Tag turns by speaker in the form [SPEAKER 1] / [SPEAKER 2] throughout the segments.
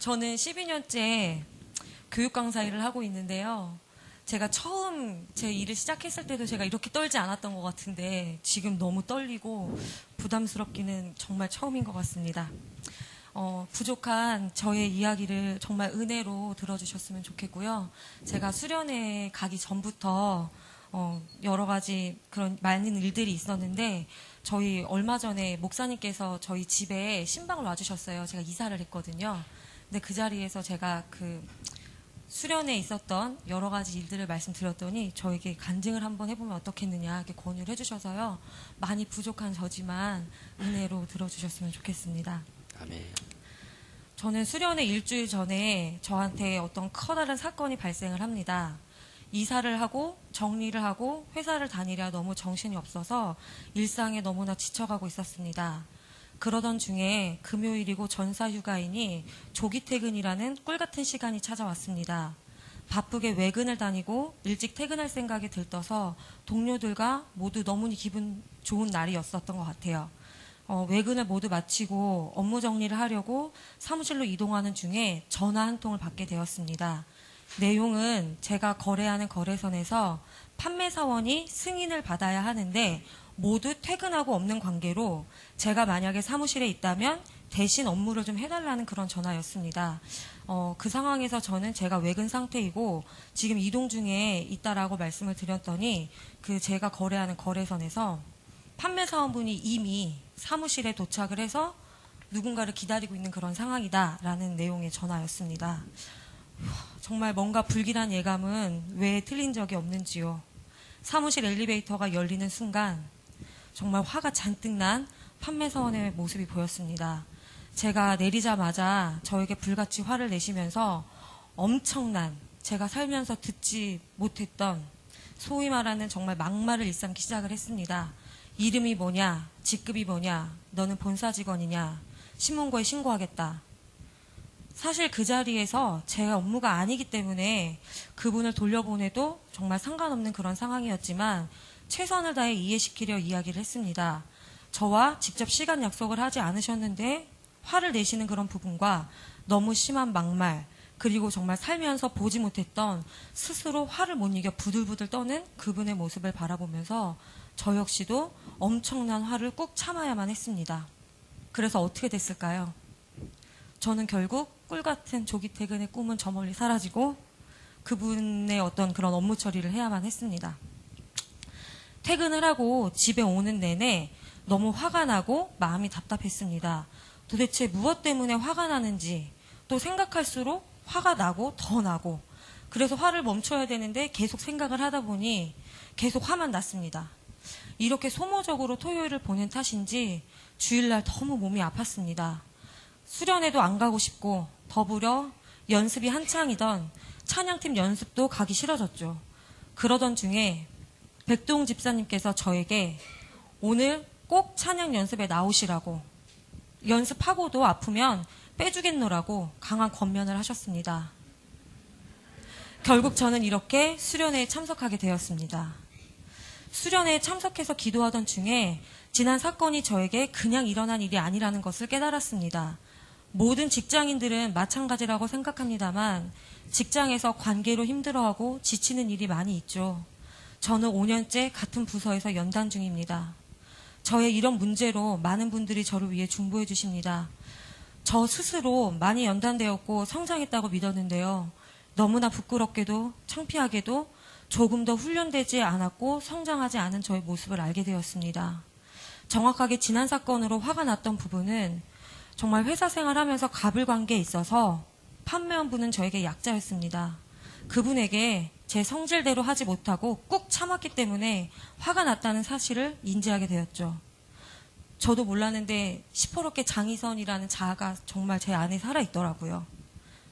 [SPEAKER 1] 저는 12년째 교육 강사 일을 하고 있는데요. 제가 처음 제 일을 시작했을 때도 제가 이렇게 떨지 않았던 것 같은데 지금 너무 떨리고 부담스럽기는 정말 처음인 것 같습니다. 부족한 저의 이야기를 정말 은혜로 들어주셨으면 좋겠고요. 제가 수련회 가기 전부터 여러 가지 그런 많은 일들이 있었는데 저희 얼마 전에 목사님께서 저희 집에 신방을 와주셨어요. 제가 이사를 했거든요. 근데 그 자리에서 제가 그 수련회에 있었던 여러 가지 일들을 말씀드렸더니 저에게 간증을 한번 해보면 어떻겠느냐 이렇게 권유를 해주셔서요. 많이 부족한 저지만 은혜로 들어주셨으면 좋겠습니다.
[SPEAKER 2] 아멘.
[SPEAKER 1] 저는 수련회 일주일 전에 저한테 어떤 커다란 사건이 발생을 합니다. 이사를 하고 정리를 하고 회사를 다니랴 너무 정신이 없어서 일상에 너무나 지쳐가고 있었습니다. 그러던 중에 금요일이고 전사휴가이니 조기 퇴근이라는 꿀같은 시간이 찾아왔습니다. 바쁘게 외근을 다니고 일찍 퇴근할 생각이 들떠서 동료들과 모두 너무나 기분 좋은 날이었었던 것 같아요. 외근을 모두 마치고 업무 정리를 하려고 사무실로 이동하는 중에 전화 한 통을 받게 되었습니다. 내용은 제가 거래하는 거래선에서 판매사원이 승인을 받아야 하는데 모두 퇴근하고 없는 관계로 제가 만약에 사무실에 있다면 대신 업무를 좀 해달라는 그런 전화였습니다. 그 상황에서 저는 제가 외근 상태이고 지금 이동 중에 있다라고 말씀을 드렸더니 그 제가 거래하는 거래선에서 판매사원분이 이미 사무실에 도착을 해서 누군가를 기다리고 있는 그런 상황이다라는 내용의 전화였습니다. 정말 뭔가 불길한 예감은 왜 틀린 적이 없는지요. 사무실 엘리베이터가 열리는 순간 정말 화가 잔뜩 난 판매사원의 모습이 보였습니다. 제가 내리자마자 저에게 불같이 화를 내시면서 엄청난 제가 살면서 듣지 못했던 소위 말하는 정말 막말을 일삼기 시작을 했습니다. 이름이 뭐냐, 직급이 뭐냐, 너는 본사 직원이냐, 신문고에 신고하겠다. 사실 그 자리에서 제 업무가 아니기 때문에 그분을 돌려보내도 정말 상관없는 그런 상황이었지만 최선을 다해 이해시키려 이야기를 했습니다. 저와 직접 시간 약속을 하지 않으셨는데 화를 내시는 그런 부분과 너무 심한 막말, 그리고 정말 살면서 보지 못했던 스스로 화를 못 이겨 부들부들 떠는 그분의 모습을 바라보면서 저 역시도 엄청난 화를 꾹 참아야만 했습니다. 그래서 어떻게 됐을까요? 저는 결국 꿀같은 조기 퇴근의 꿈은 저 멀리 사라지고 그분의 어떤 그런 업무 처리를 해야만 했습니다. 퇴근을 하고 집에 오는 내내 너무 화가 나고 마음이 답답했습니다. 도대체 무엇 때문에 화가 나는지 또 생각할수록 화가 나고 더 나고 그래서 화를 멈춰야 되는데 계속 생각을 하다 보니 계속 화만 났습니다. 이렇게 소모적으로 토요일을 보낸 탓인지 주일날 너무 몸이 아팠습니다. 수련회도 안 가고 싶고 더불어 연습이 한창이던 찬양팀 연습도 가기 싫어졌죠. 그러던 중에 백동 집사님께서 저에게 오늘 꼭 찬양 연습에 나오시라고 연습하고도 아프면 빼주겠노라고 강한 권면을 하셨습니다. 결국 저는 이렇게 수련회에 참석하게 되었습니다. 수련회에 참석해서 기도하던 중에 지난 사건이 저에게 그냥 일어난 일이 아니라는 것을 깨달았습니다. 모든 직장인들은 마찬가지라고 생각합니다만 직장에서 관계로 힘들어하고 지치는 일이 많이 있죠. 저는 5년째 같은 부서에서 연단 중입니다. 저의 이런 문제로 많은 분들이 저를 위해 중보해 주십니다. 저 스스로 많이 연단되었고 성장했다고 믿었는데요. 너무나 부끄럽게도 창피하게도 조금 더 훈련되지 않았고 성장하지 않은 저의 모습을 알게 되었습니다. 정확하게 지난 사건으로 화가 났던 부분은 정말 회사 생활하면서 갑을 관계에 있어서 판매원분은 저에게 약자였습니다. 그분에게 제 성질대로 하지 못하고 꾹 참았기 때문에 화가 났다는 사실을 인지하게 되었죠. 저도 몰랐는데 시퍼렇게 장희선이라는 자아가 정말 제 안에 살아있더라고요.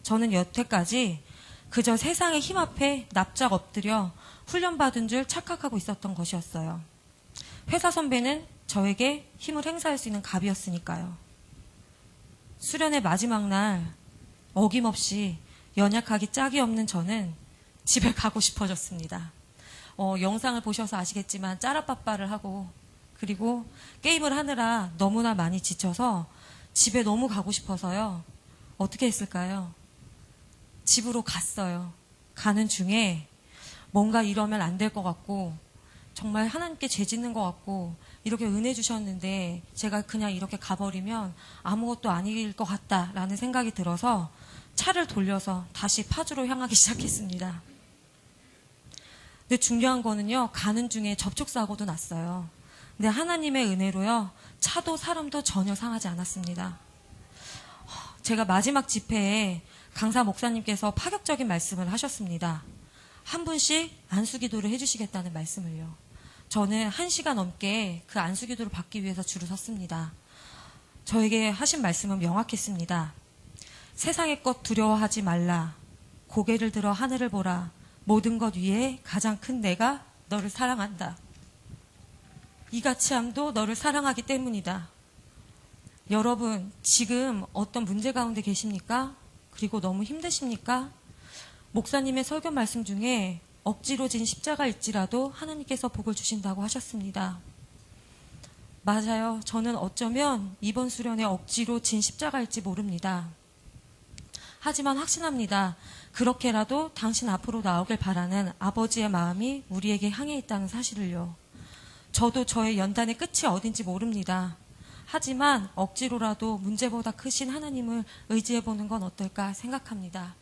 [SPEAKER 1] 저는 여태까지 그저 세상의 힘 앞에 납작 엎드려 훈련받은 줄 착각하고 있었던 것이었어요. 회사 선배는 저에게 힘을 행사할 수 있는 갑이었으니까요. 수련의 마지막 날 어김없이 연약하기 짝이 없는 저는 집에 가고 싶어졌습니다. 영상을 보셔서 아시겠지만 짜라빠빠를 하고 그리고 게임을 하느라 너무나 많이 지쳐서 집에 너무 가고 싶어서요. 어떻게 했을까요? 집으로 갔어요. 가는 중에 뭔가 이러면 안 될 것 같고 정말 하나님께 죄 짓는 것 같고 이렇게 은혜 주셨는데 제가 그냥 이렇게 가버리면 아무것도 아닐 것 같다라는 생각이 들어서 차를 돌려서 다시 파주로 향하기 시작했습니다. 근데 중요한 거는요, 가는 중에 접촉사고도 났어요. 근데 하나님의 은혜로요, 차도 사람도 전혀 상하지 않았습니다. 제가 마지막 집회에 강사 목사님께서 파격적인 말씀을 하셨습니다. 한 분씩 안수기도를 해주시겠다는 말씀을요. 저는 1시간 넘게 그 안수기도를 받기 위해서 줄을 섰습니다. 저에게 하신 말씀은 명확했습니다. 세상의 것 두려워하지 말라. 고개를 들어 하늘을 보라. 모든 것 위에 가장 큰 내가 너를 사랑한다. 이같이 함도 너를 사랑하기 때문이다. 여러분, 지금 어떤 문제 가운데 계십니까? 그리고 너무 힘드십니까? 목사님의 설교 말씀 중에 억지로 진 십자가일지라도 하나님께서 복을 주신다고 하셨습니다. 맞아요. 저는 어쩌면 이번 수련회 억지로 진 십자가일지 모릅니다. 하지만 확신합니다. 그렇게라도 당신 앞으로 나오길 바라는 아버지의 마음이 우리에게 향해 있다는 사실을요. 저도 저의 연단의 끝이 어딘지 모릅니다. 하지만 억지로라도 문제보다 크신 하나님을 의지해보는 건 어떨까 생각합니다.